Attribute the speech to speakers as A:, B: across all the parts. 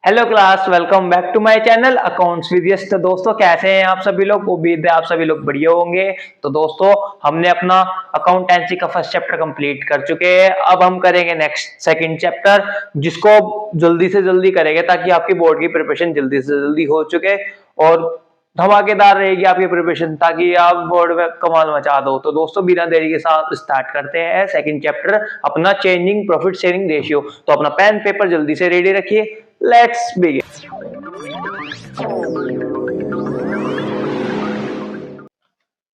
A: Hello class, welcome back to my channel accounts with Yash. तो दोस्तों कैसे हैं आप सभी लोग? उम्मीद है आप सभी लोग बढ़िया होंगे। तो दोस्तों हमने अपना अकाउंटेंसी का फर्स्ट चैप्टर कंप्लीट कर चुके हैं। अब हम करेंगे नेक्स्ट सेकंड चैप्टर, जिसको जल्दी से जल्दी करेंगे ताकि आपकी बोर्ड की प्रिपरेशन जल्दी से जल्दी हो चुके और धमाकेदार रहेगी आपकी प्रिपरेशन, ताकि आप बोर्ड में कमाल मचा दो। तो दोस्तों बिना देरी के साथ स्टार्ट करते हैं सेकंड चैप्टर अपना, चेंजिंग प्रॉफिट शेयरिंग रेशियो। तो अपना पेन पेपर जल्दी से रेडी रखिए, लेट्स बिगिन।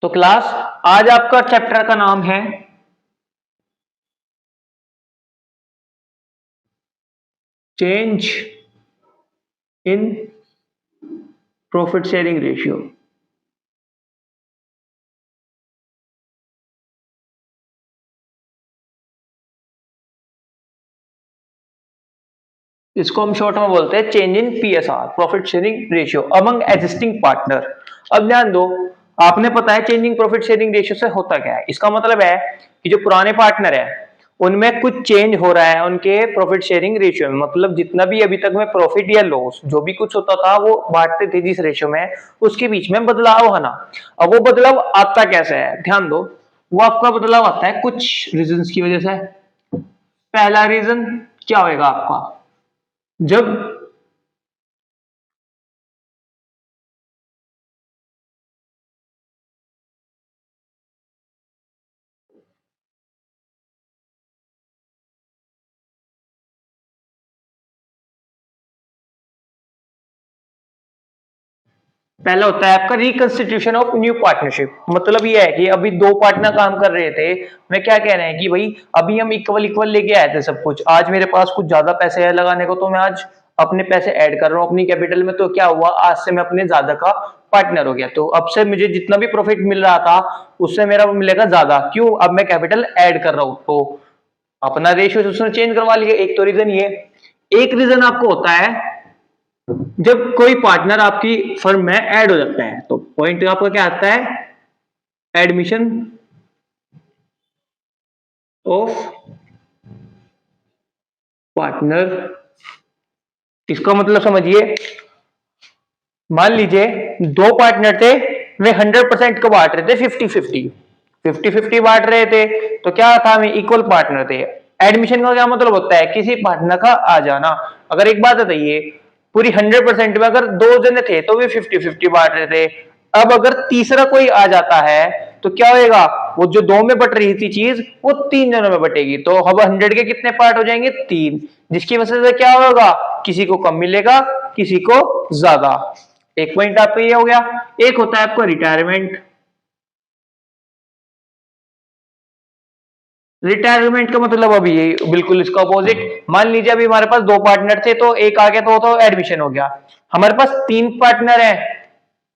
A: तो क्लास आज आपका चैप्टर का नाम है change in profit sharing ratio. इसको हम शॉर्ट में बोलते हैं change in PSR, profit sharing ratio among existing partner. अब ध्यान दो, आपने पता है चेंजिंग प्रॉफिट शेयरिंग रेशियो से होता क्या है। इसका मतलब है कि जो पुराने पार्टनर है उनमें कुछ चेंज हो रहा है उनके प्रॉफिट शेयरिंग रेशियो में। मतलब जितना भी अभी तक में प्रॉफिट या लॉस जो भी कुछ होता था वो बांटते थे जिस रेशियो में, उसके बीच में बदलाव है ना। अब वो बदलाव आता कैसे है, ध्यान दो। वो आपका बदलाव आता है कुछ रीजंस की वजह से। पहला रीजन क्या होगा आपका, जब पहला होता है आपका रिकंस्टिट्यूशन ऑफ न्यू पार्टनरशिप। मतलब ये है कि अभी दो पार्टनर काम कर रहे थे, मैं क्या कह रहे हैं कि भाई अभी हम इक्वल इक्वल लेके आए थे सब कुछ। आज मेरे पास कुछ ज्यादा पैसे है लगाने को, तो मैं आज अपने पैसे ऐड कर रहा हूँ अपनी कैपिटल में। तो क्या हुआ, आज से मैं अपने ज्यादा का पार्टनर हो गया। तो अब से मुझे जितना भी प्रॉफिट मिल रहा था उससे मेरा मिलेगा ज्यादा, क्यों? अब मैं कैपिटल ऐड कर रहा हूँ। तो अपना रेशियो उसने चेंज करवा लिया। एक तो रीजन ये। एक रीजन आपको होता है जब कोई पार्टनर आपकी फर्म में ऐड हो जाता है। तो पॉइंट आपका क्या आता है, एडमिशन ऑफ पार्टनर। इसका मतलब समझिए, मान लीजिए दो पार्टनर थे, वे 100% को बांट रहे थे, 50-50 बांट रहे थे। तो क्या था, वे इक्वल पार्टनर थे। एडमिशन का क्या मतलब होता है, किसी पार्टनर का आ जाना। अगर एक बात बताइए, पूरी 100% में अगर दो जने थे तो वे 50-50 बांट रहे थे। अब अगर तीसरा कोई आ जाता है तो क्या होएगा, वो जो दो में बट रही थी चीज वो तीन जनों में बटेगी। तो अब 100 के कितने पार्ट हो जाएंगे, तीन। जिसकी वजह से क्या होगा, किसी को कम मिलेगा किसी को ज्यादा। एक पॉइंट आपका ये हो गया। एक होता है आपका रिटायरमेंट। रिटायरमेंट का मतलब अभी ये बिल्कुल इसका अपोजिट। मान लीजिए अभी हमारे पास दो पार्टनर थे, तो एक आ गया तो एडमिशन हो गया। हमारे पास तीन पार्टनर हैं,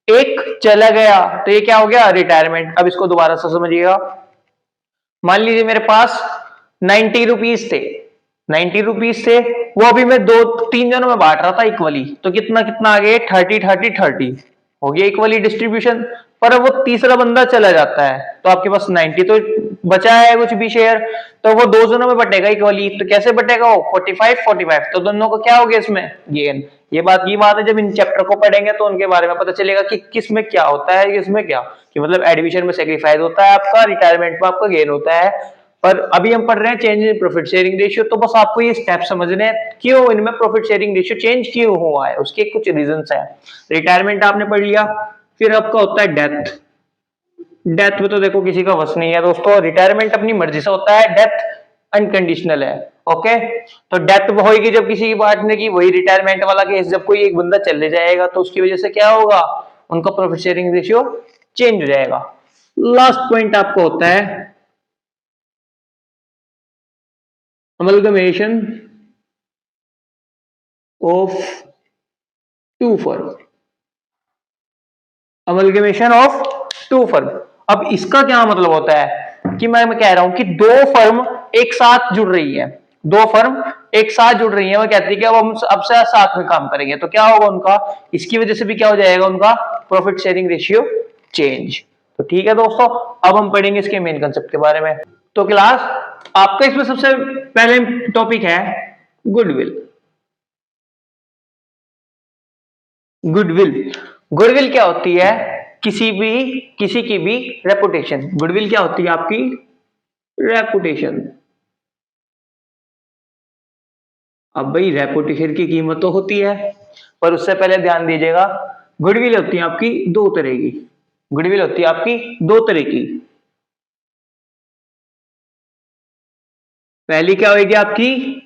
A: एक चला गया तो ये क्या हो गया, रिटायरमेंट। अब इसको दोबारा से समझिएगा। मान लीजिए मेरे पास 90 रुपीज थे, 90 रुपीज थे, वो अभी मैं दो तीन जनों में बांट रहा था इक्वली। तो कितना कितना आ गया, 30-30-30 हो गया इक्वली डिस्ट्रीब्यूशन। पर अब वो तीसरा बंदा चला जाता है तो आपके पास 90 तो बचा है कुछ भी शेयर, तो वो दो जनों में बटेगा इक्वली। तो कैसे बटेगा वो, 45-45। तो दोनों को क्या हो गया इसमें, गेन। ये बात है, जब इन चैप्टर को पढ़ेंगे तो उनके बारे में पता चलेगा कि किस में क्या होता है, किसमें क्या। कि मतलब एडमिशन में सेक्रीफाइस होता है आपका, रिटायरमेंट में आपका गेन होता है। पर अभी हम पढ़ रहे हैं change in profit sharing ratio. तो बस आपको ये स्टेप समझने हैं, क्यों इनमें प्रॉफिट शेयरिंग रेशियो चेंज क्यों हुआ है, उसके कुछ रीजंस हैं। रिटायरमेंट आपने पढ़ लिया। फिर आपका होता है डेथ। डेथ में तो देखो किसी का वश नहीं है दोस्तों, रिटायरमेंट अपनी मर्जी से होता है, डेथ अनकंडीशनल है। ओके, तो डेथ होगी जब किसी की पार्टनर की, वही रिटायरमेंट वाला केस। जब कोई एक बंदा चले जाएगा तो उसकी वजह से क्या होगा, उनका प्रॉफिट शेयरिंग रेशियो चेंज हो जाएगा। लास्ट पॉइंट आपको होता है amalgamation of two firm. Amalgamation of two firm. अब इसका क्या मतलब होता है कि मैं कह रहा हूं कि दो फर्म एक साथ जुड़ रही है, दो फर्म एक साथ जुड़ रही है। वो कहती है कि अब हम अब से साथ में काम करेंगे, तो क्या होगा उनका, इसकी वजह से भी क्या हो जाएगा, उनका प्रॉफिट शेयरिंग रेशियो चेंज। तो ठीक है दोस्तों, अब हम पढ़ेंगे इसके मेन कंसेप्ट के बारे में। तो क्लास आपका इसमें सबसे पहले टॉपिक है गुडविल। गुडविल, गुडविल क्या होती है? किसी की भी रेपुटेशन। गुडविल क्या होती है? आपकी रेपुटेशन। अब भाई रेपुटेशन की कीमत तो होती है, पर उससे पहले ध्यान दीजिएगा, गुडविल होती है आपकी दो तरह की। गुडविल होती है आपकी दो तरह की। पहली क्या होगी आपकी?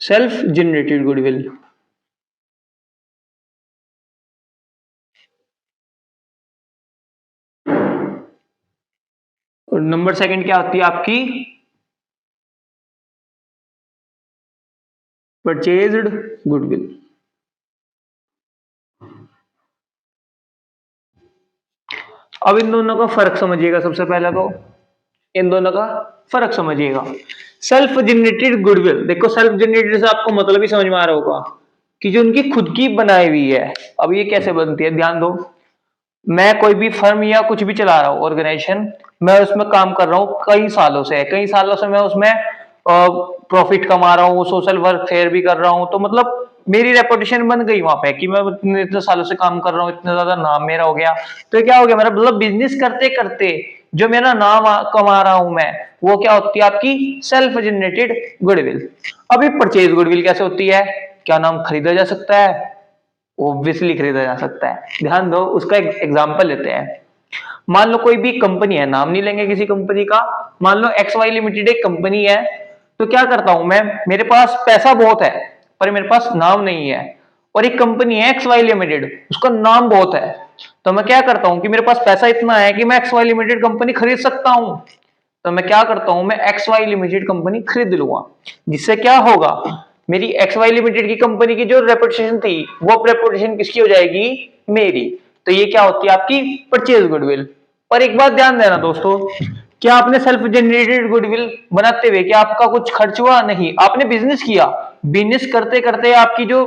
A: Self generated goodwill. और नंबर सेकंड क्या होती है आपकी? Purchased goodwill. अब इन दोनों का फर्क समझिएगा। सबसे पहले तो इन दोनों का फर्क समझिएगा। सेल्फ जनरेटेड गुडविल, देखो सेल्फ जनरेटेड से आपको मतलब ही समझ में आ रहा होगा कि जो उनकी खुद की बनाई हुई है। अब ये कैसे बनती है, ध्यान दो। मैं कोई भी फर्म या कुछ भी चला रहा हूँ, ऑर्गेनाइजेशन, मैं उसमें काम कर रहा हूँ कई सालों से मैं उसमें प्रॉफिट कमा रहा हूँ, सोशल वर्क फेयर भी कर रहा हूँ, तो मतलब मेरी रेपुटेशन बन गई वहां पे कि मैं इतने सालों से काम कर रहा हूँ, इतना ज्यादा नाम मेरा हो गया। तो ये क्या हो गया, मेरा मतलब बिजनेस करते करते जो मेरा नाम कमा रहा हूं मैं, वो क्या होती है आपकी? Self generated goodwill. अभी परचेज गुडविल कैसे होती है? क्या नाम खरीदा जा सकता है? ऑब्वियसली खरीदा जा सकता है। ध्यान दो, उसका एक एग्जांपल लेते हैं। मान लो कोई भी कंपनी है, नाम नहीं लेंगे किसी कंपनी का, मान लो एक्स वाई लिमिटेड एक कंपनी है। तो क्या करता हूं मैं, मेरे पास पैसा बहुत है पर मेरे पास नाम नहीं है, और एक कंपनी है एक्स वाई लिमिटेड, उसका नाम बहुत है। तो मैं क्या करता हूं कि मेरे पास पैसा इतना है कि मैं एक्स वाई लिमिटेड कंपनी खरीद सकता हूं। तो मैं क्या करता हूं, मैं एक्स वाई लिमिटेड कंपनी खरीद लूंगा। जिससे क्या होगा, मेरी एक्स वाई लिमिटेड की कंपनी की जो रेपुटेशन थी, वो रेपुटेशन किसकी हो जाएगी? मेरी। तो ये क्या होती है आपकी? Purchase goodwill. पर एक बात ध्यान देना दोस्तों, क्या आपने सेल्फ जनरेटेड गुडविल बनाते हुए क्या आपका कुछ खर्च हुआ? नहीं, आपने बिजनेस किया, बिजनेस करते करते आपकी जो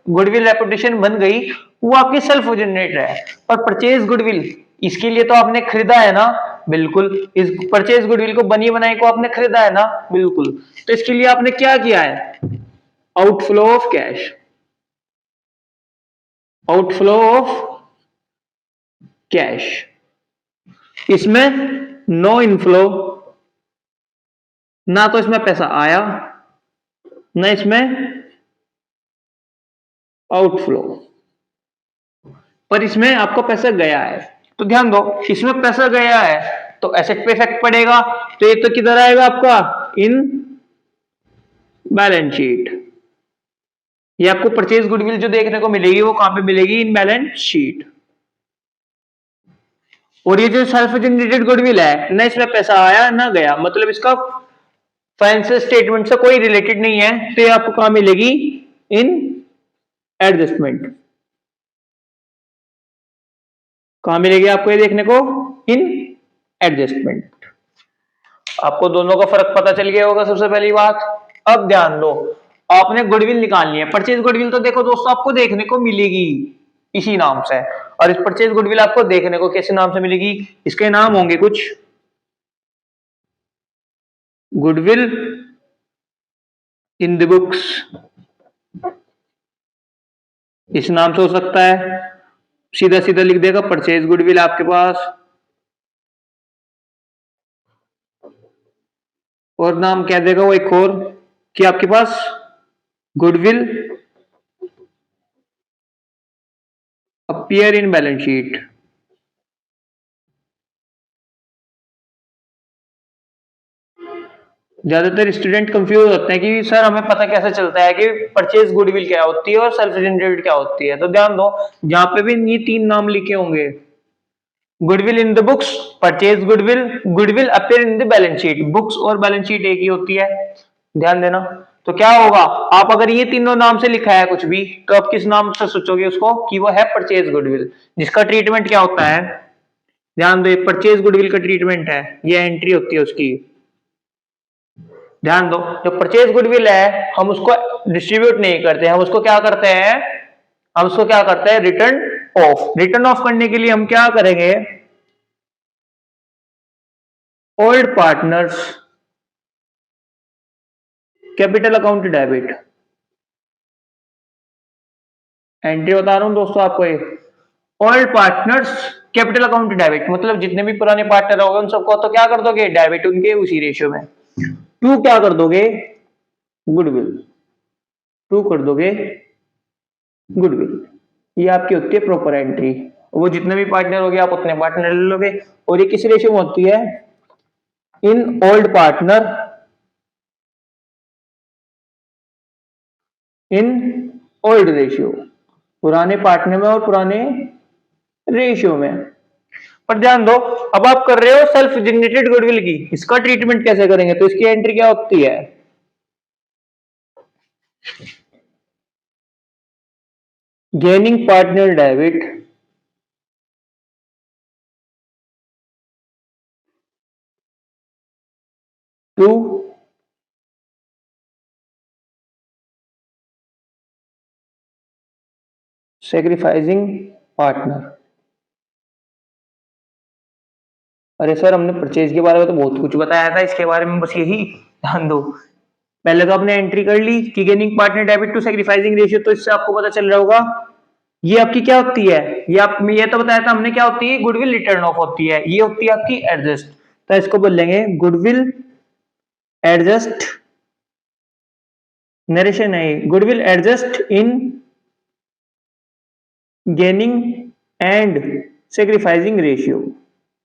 A: गुडविल रेपुटेशन बन गई, वो आपकी सेल्फ जनरेटेड है। पर परचेज गुडविल, इसके लिए तो आपने खरीदा है ना? बिल्कुल। इस परचेज गुडविल को बनी बनाई को आपने खरीदा है ना? बिल्कुल। तो इसके लिए आपने क्या किया है? Outflow of cash. Outflow of cash. इसमें नो इनफ्लो, ना तो इसमें पैसा आया ना इसमें आउटफ्लो, पर इसमें आपको पैसा गया है। तो ध्यान दो, इसमें पैसा गया है तो एसेट पे इफेक्ट पड़ेगा। तो ये तो किधर आएगा आपका? इन बैलेंस शीट। ये आपको परचेज गुडविल जो देखने को मिलेगी वो कहां पे मिलेगी? इन बैलेंस शीट। और ये जो सेल्फ जनरेटेड गुडविल है ना, इसमें पैसा आया ना गया, मतलब इसका फाइनेंशियल स्टेटमेंट से कोई रिलेटेड नहीं है, तो ये आपको कहां मिलेगी? इन एडजस्टमेंट। कहां मिलेगी आपको ये देखने को? इन एडजस्टमेंट। आपको दोनों का फर्क पता चल गया होगा सबसे पहली बात। अब ध्यान दो, आपने गुडविल निकालनी है। परचेज गुडविल तो देखो दोस्तों आपको देखने को मिलेगी इसी नाम से, और इस परचेज गुडविल आपको देखने को कैसे नाम से मिलेगी? इसके नाम होंगे कुछ, गुडविल इन द बुक्स, इस नाम से हो सकता है। सीधा सीधा लिख देगा परचेज गुडविल आपके पास, और नाम कह देगा वो एक और कि आपके पास goodwill appear in balance sheet. ज्यादातर स्टूडेंट कंफ्यूज होते हैं कि सर हमें पता कैसे चलता है कि परचेज गुडविल क्या होती है और सेल्फ जनरेटेड क्या होती है। तो ध्यान दो, जहां पे भी ये तीन नाम लिखे होंगे, goodwill in the books, purchase goodwill, goodwill appear in the balance sheet, books और बैलेंस शीट एक ही होती है, ध्यान देना। तो क्या होगा, आप अगर ये तीनों नाम से लिखा है कुछ भी, तो आप किस नाम से सोचोगे उसको कि वो है परचेज गुडविल, जिसका ट्रीटमेंट क्या होता है? ध्यान दो, परचेज गुडविल का ट्रीटमेंट है, ये एंट्री होती है उसकी। ध्यान दो, जो परचेज गुडविल है हम उसको डिस्ट्रीब्यूट नहीं करते, हम उसको क्या करते हैं? हम उसको क्या करते हैं? Return of. रिटर्न ऑफ करने के लिए हम क्या करेंगे? Old partners capital account debit. Entry बता रहा हूं दोस्तों आपको, ये old partners capital account debit, मतलब जितने भी पुराने पार्टनर होंगे उन सबको तो क्या कर दोगे, डेबिट उनके उसी रेशियो में। टू क्या कर दोगे, गुडविल, टू कर दोगे गुडविल। ये आपकी होती है प्रॉपर एंट्री। वो जितने भी पार्टनर हो गए आप उतने पार्टनर ले लोगे, और ये किस रेशियो में होती है, in old partner in old ratio, पुराने पार्टनर में और पुराने रेशियो में। पर ध्यान दो, अब आप कर रहे हो सेल्फ जनरेटेड गुडविल की, इसका ट्रीटमेंट कैसे करेंगे, तो इसकी एंट्री क्या होती है, gaining partner debit to sacrificing partner. अरे सर हमने परचेज के बारे में तो बहुत कुछ बताया था, इसके बारे में बस यही ध्यान दो। पहले तो आपने एंट्री कर ली कि gaining partner debit to sacrificing ratio, तो इससे आपको पता चल रहा होगा ये आपकी क्या होती है, ये तो बताया था हमने क्या होती है, गुडविल रिटर्न ऑफ होती है, ये होती है आपकी एडजस्ट। तो इसको बोल लेंगे गुडविल एडजस्ट, नरेशन है, goodwill adjust in gaining and sacrificing ratio,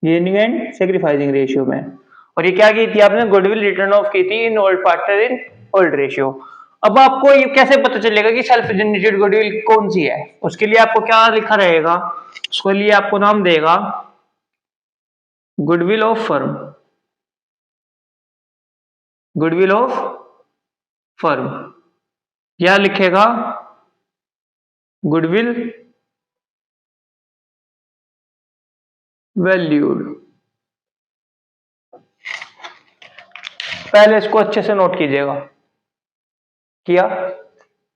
A: gaining and sacrificing ratio में। और ये क्या की थी आपने, गुडविल रिटर्न ऑफ की थी in old partner in old ratio. अब आपको ये कैसे पता चलेगा कि सेल्फ जनरेटेड गुडविल कौन सी है, उसके लिए आपको क्या लिखा रहेगा, उसके लिए आपको नाम देगा goodwill of firm, goodwill of firm, या लिखेगा गुडविल वैल्यूड। पहले इसको अच्छे से नोट कीजिएगा, किया,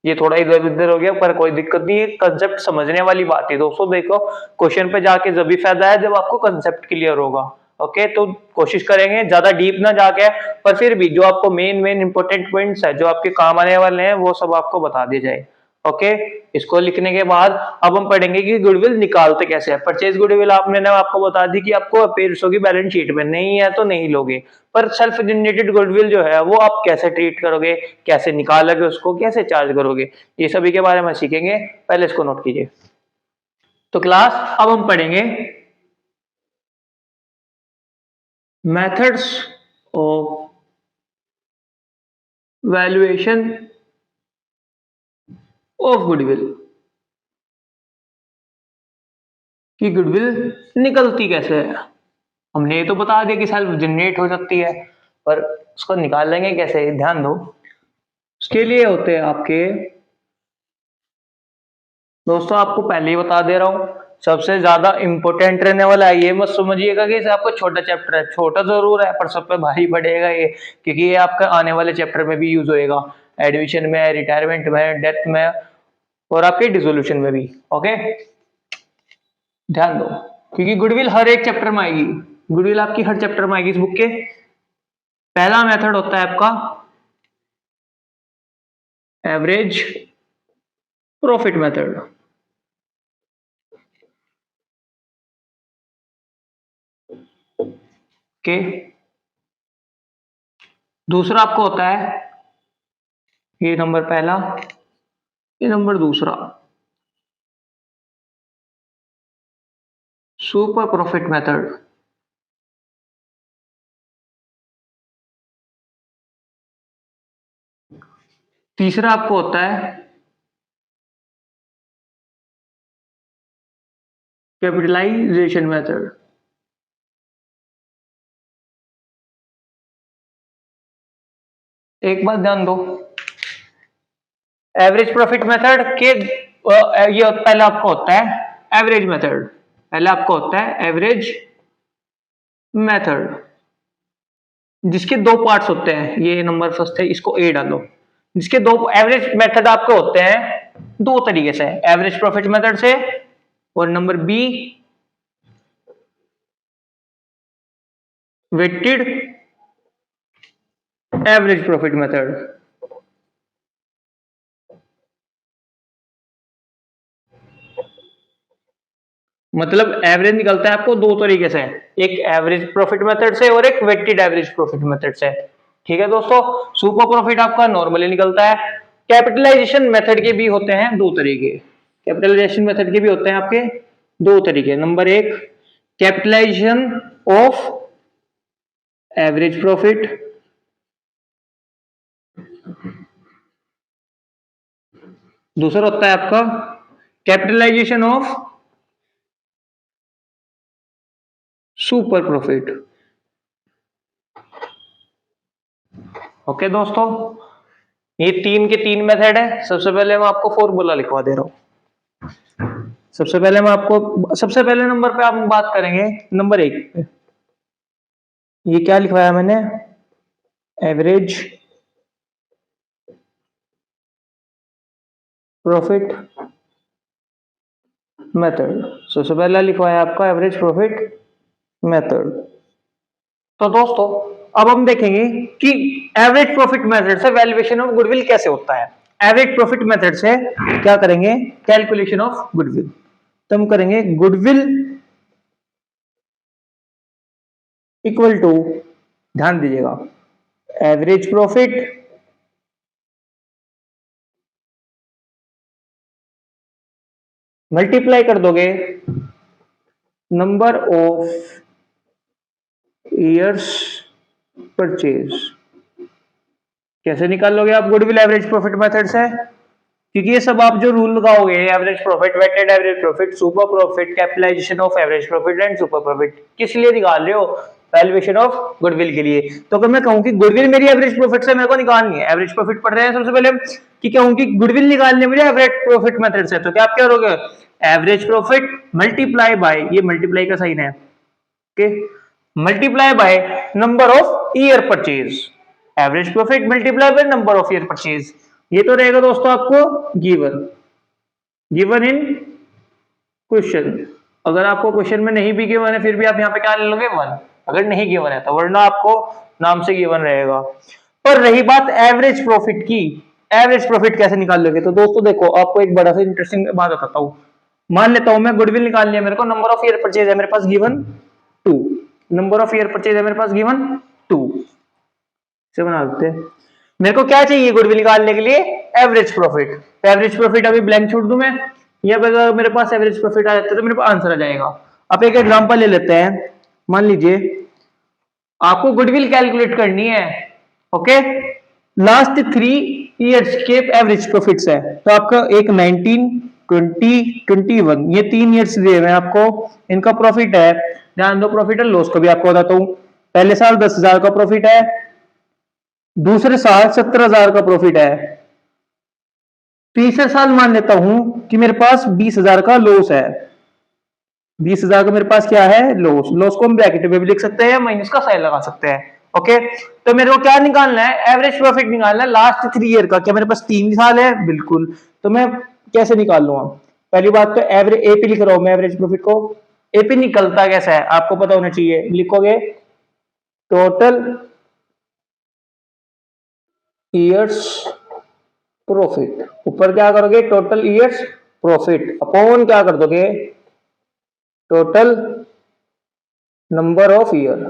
A: ये थोड़ा इधर उधर हो गया पर कोई दिक्कत नहीं है, कंसेप्ट समझने वाली बात है दोस्तों। देखो क्वेश्चन पे जाके जब भी फायदा है जब आपको कंसेप्ट क्लियर होगा। ओके, तो कोशिश करेंगे ज्यादा डीप ना जाके, पर फिर भी जो आपको मेन मेन इंपॉर्टेंट पॉइंट्स है जो आपके काम आने वाले हैं वो सब आपको बता दिए जाए। ओके, इसको लिखने के बाद अब हम पढ़ेंगे कि गुडविल निकालते कैसे हैं। परचेज गुडविल मैंने आपको बता दी कि आपको अपेयर्स होगी बैलेंस शीट में, नहीं है तो नहीं लोगे। पर सेल्फ जनरेटेड गुडविल जो है वो आप कैसे ट्रीट करोगे, कैसे निकालोगे, उसको कैसे चार्ज करोगे, ये सभी के बारे में सीखेंगे। पहले इसको नोट कीजिए। तो क्लास अब हम पढ़ेंगे methods of valuation of goodwill, कि गुडविल निकलती कैसे है। हमने ये तो बता दिया कि सेल्फ जनरेट हो सकती है, पर उसको निकालेंगे कैसे, ध्यान दो। उसके लिए होते हैं आपके दोस्तों, आपको पहले ही बता दे रहा हूं, सबसे ज्यादा इंपॉर्टेंट रहने वाला है, ये मत समझिएगा कि इसे आपको छोटा चैप्टर है, छोटा जरूर है पर सब पे भारी पड़ेगा ये, क्योंकि ये आपका आने वाले चैप्टर में भी यूज होएगा, एडमिशन में, रिटायरमेंट में, डेथ में, और आपके डिसोल्यूशन में भी। ओके, ध्यान दो, क्योंकि गुडविल हर एक चैप्टर में आएगी, गुडविल आपकी हर चैप्टर में आएगी इस बुक के। पहला मेथड होता है आपका एवरेज प्रॉफिट मेथड। ओके, दूसरा आपको होता है, ये नंबर पहला, ये नंबर दूसरा, सुपर प्रॉफिट मेथड। तीसरा आपको होता है कैपिटलाइजेशन मेथड। एक बात ध्यान दो, एवरेज प्रॉफिट मेथड के ये पहला आपको होता है एवरेज मेथड, पहला आपको होता है एवरेज मेथड, जिसके दो पार्ट्स होते हैं, ये नंबर फर्स्ट है, इसको ए डालो। जिसके दो एवरेज मेथड आपके होते हैं दो तरीके से, एवरेज प्रॉफिट मेथड से, और number B weighted average profit method. मतलब एवरेज निकलता है आपको दो तरीके से, एक एवरेज प्रॉफिट मेथड से और एक वेटेड एवरेज प्रॉफिट मेथड से। ठीक है दोस्तों, सुपर प्रॉफिट आपका नॉर्मली निकलता है। कैपिटलाइजेशन मेथड के भी होते हैं दो तरीके, कैपिटलाइजेशन मेथड के भी होते हैं आपके दो तरीके। नंबर एक, कैपिटलाइजेशन ऑफ एवरेज प्रॉफिट, दूसरा होता है आपका capitalisation of super profit. Okay दोस्तों, ये तीन के तीन मेथड है। सबसे पहले मैं आपको फॉर्मूला लिखवा दे रहा हूं। सबसे पहले नंबर पे आप बात करेंगे नंबर एक पे। ये क्या लिखवाया मैंने, एवरेज प्रॉफिट मेथड। सबसे पहला लिखवाया आपका एवरेज प्रॉफिट मेथड। तो दोस्तों अब हम देखेंगे कि एवरेज प्रॉफिट मेथड से वैल्यूएशन ऑफ गुडविल कैसे होता है। एवरेज प्रॉफिट मेथड से क्या करेंगे, कैलकुलेशन ऑफ गुडविल। तो हम करेंगे गुडविल इक्वल टू, ध्यान दीजिएगा, एवरेज प्रॉफिट मल्टीप्लाई कर दोगे नंबर ऑफ ईयर्स परचेज। कैसे निकाल लोगे आप गुडविल एवरेज प्रॉफिट मेथड से, क्योंकि ये सब आप जो रूल लगाओगे, average profit, weighted average profit, super profit, capitalisation of average profit and super profit, किस लिए निकाल रहे हो, वैल्यूएशन ऑफ गुडविल के लिए। तो अगर मैं कहूं कि गुडविल मेरी एवरेज प्रॉफिट से मेरे को निकालनी है, एवरेज प्रॉफिट पढ़ रहे हैं सबसे पहले, कि कहूं कि गुडविल निकालनी है मुझे एवरेज प्रॉफिट मेथड से, तो क्या आप क्या करोगे, एवरेज प्रॉफिट मल्टीप्लाई बाय, ये मल्टीप्लाई का साइन है, okay, multiply by number of year purchase. Average profit multiply by number of year purchase. ये तो रहेगा दोस्तों आपको गिवन इन क्वेश्चन। अगर आपको क्वेश्चन में नहीं भी गिवन है फिर भी आप यहाँ पे क्या ले लोगे, 1, अगर नहीं गिवन है तो, वरना आपको नाम से गिवन रहेगा। पर रही बात एवरेज प्रॉफिट की, एवरेज प्रॉफिट कैसे निकाल लोगे, तो दोस्तों देखो आपको एक बड़ा सा इंटरेस्टिंग बात बताता हूँ। मान लेता हूं मैं गुडविल निकालनी है मेरे को, नंबर ऑफ ईयर परचेज है मेरे पास given 2, number of year purchase है मेरे पास गिवन 2 से बना देते हैं। मेरे को क्या चाहिए गुडविल निकालने के लिए, एवरेज प्रॉफिट। तो एवरेज प्रॉफिट अभी ब्लैंक छोड़ दूं मैं, या अगर मेरे पास एवरेज प्रॉफिट आ जाता है तो मेरे पास आंसर आ जाएगा। अब एक एग्जांपल ले लेते हैं, मान लीजिए आपको गुडविल कैलकुलेट करनी है, ओके, लास्ट 3 ईयर्स के एवरेज प्रॉफिट्स है। तो आपका एक 19, 20, 21, ये 3 ईयर्स दिए हुए आपको, इनका प्रॉफिट है। ध्यान दो, प्रॉफिट एंड लॉस को भी आपको बताता हूं। पहले साल 10,000 का प्रॉफिट है, दूसरे साल 17,000 का प्रॉफिट है, तीसरे साल मान लेता हूं कि मेरे पास 20,000 का लॉस है। 20,000 का मेरे पास क्या है, लॉस को हम ब्रैकेट में भी लिख सकते हैं या माइनस का साइन लगा सकते हैं, ओके। तो मेरे को क्या निकालना है, एवरेज प्रॉफिट निकालना है लास्ट 3 ईयर का। क्या मेरे पास 3 साल है, बिल्कुल। तो मैं कैसे निकाल लूंगा, पहली बात तो एवरेज एपी लिख रहा हूं मैं, एवरेज प्रॉफिट को। एपी निकलता कैसा है आपको पता होना चाहिए, लिखोगे टोटल ईयर्स प्रॉफिट, ऊपर क्या करोगे, टोटल ईयर्स प्रॉफिट, अपॉन क्या कर दोगे, total number of year,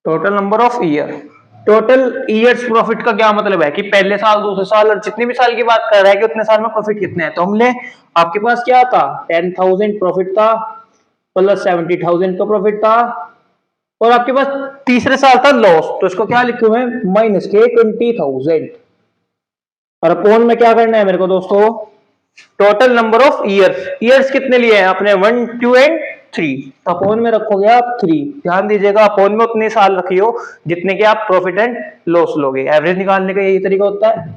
A: total number of year. Total years profit का क्या मतलब है कि पहले साल, दूसरे साल और जितने भी साल की बात कर रहा है कि उतने साल में प्रॉफिट कितने हैं। तो हमने, आपके पास क्या था, 10,000 प्रॉफिट था, प्लस 70,000 का प्रॉफिट था, और आपके पास तीसरे साल था लॉस, तो इसको क्या लिखूं मैं, माइनस के 20,000। और अपॉन में क्या करना है मेरे को दोस्तों, total number of years. Years कितने लिए हैं आपने, 1, 2 एंड 3, तो अपॉन में रखोगे आप 3। ध्यान दीजिएगा, अपॉन में उतने साल रखियो जितने के आप प्रॉफिट एंड लॉस लोगे। एवरेज निकालने का यही तरीका होता है।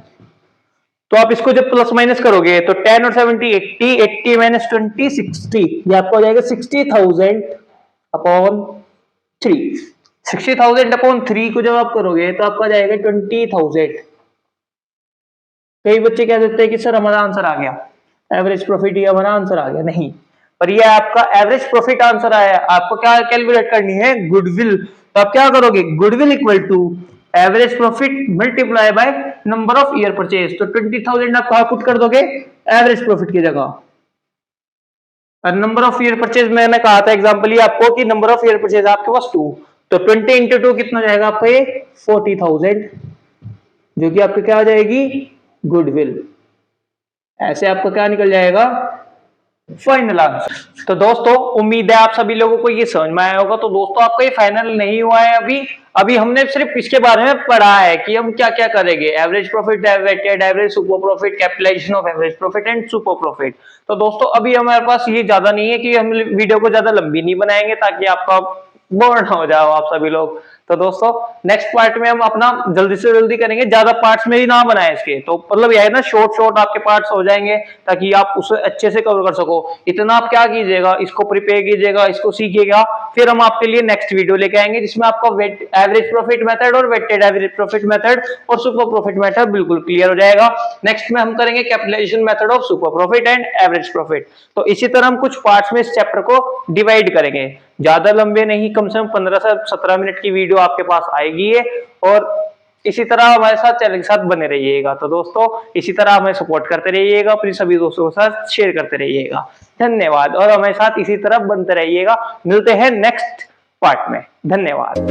A: तो आप इसको जब प्लस माइनस करोगे तो 10 और 70 80, 80 माइनस 20 60, ये आपको हो जाएगा 60,000 अपॉन 3। 60,000 अपॉन 3 को जब आप करोगे तो आपका जाएगा 20,000। कई बच्चे कह देते हैं कि सर हमारा आंसर आ गया, एवरेज प्रॉफिट ही हमारा आंसर आ गया, नहीं, पर ये आपका एवरेज प्रॉफिट आंसर आया। आपको क्या कैलकुलेट करनी है, गुडविल। तो आप क्या करोगे, goodwill equal to average profit multiply by number of year purchase. तो 20,000 आप कहां पुट कर दोगे, एवरेज प्रॉफिट की जगह, और नंबर ऑफ ईयर परचेज मैंने कहा था एग्जांपल ये आपको कि नंबर ऑफ ईयर परचेज आपके पास 2, तो 20 इंटू 2 कितना जाएगा आपका ये 40,000, जो कि आपकी क्या आ जाएगी गुडविल। ऐसे आपका क्या निकल जाएगा फाइनल आंसर। तो दोस्तों उम्मीद है आप सभी लोगों को ये समझ में आया होगा। तो दोस्तों आपका ये फाइनल नहीं हुआ है अभी हमने सिर्फ इसके बारे में पढ़ा है कि हम क्या क्या करेंगे, average profit, weighted average, super profit, capitalisation of average profit and super profit. तो दोस्तों अभी हमारे पास ये ज्यादा नहीं है कि हम वीडियो को ज्यादा लंबी नहीं बनाएंगे ताकि आपका बोर ना हो जाओ आप सभी लोग। तो दोस्तों नेक्स्ट पार्ट में हम अपना जल्दी से जल्दी करेंगे, ज्यादा पार्ट्स में ही ना बनाए इसके, तो मतलब यह है ना शॉर्ट आपके पार्ट्स हो जाएंगे ताकि आप उसे अच्छे से कवर कर सको। इतना आप क्या कीजिएगा, इसको प्रिपेयर कीजिएगा, इसको सीखिएगा, फिर हम आपके लिए नेक्स्ट वीडियो लेके आएंगे जिसमें आपका एवरेज प्रॉफिट मेथड और वेटेड एवरेज प्रॉफिट मेथड और सुपर प्रॉफिट मेथड बिल्कुल क्लियर हो जाएगा। नेक्स्ट में हम करेंगे capitalisation method of super profit and average profit. तो इसी तरह हम कुछ पार्ट्स में इस चैप्टर को डिवाइड करेंगे, ज्यादा लंबे नहीं, कम से कम 15 से 17 मिनट की वीडियो आपके पास आएगी है। और इसी तरह हमारे साथ चैनल के साथ बने रहिएगा। तो दोस्तों इसी तरह हमें सपोर्ट करते रहिएगा, अपने सभी दोस्तों के साथ शेयर करते रहिएगा। धन्यवाद और हमारे साथ इसी तरह बनते रहिएगा। मिलते हैं नेक्स्ट पार्ट में। धन्यवाद।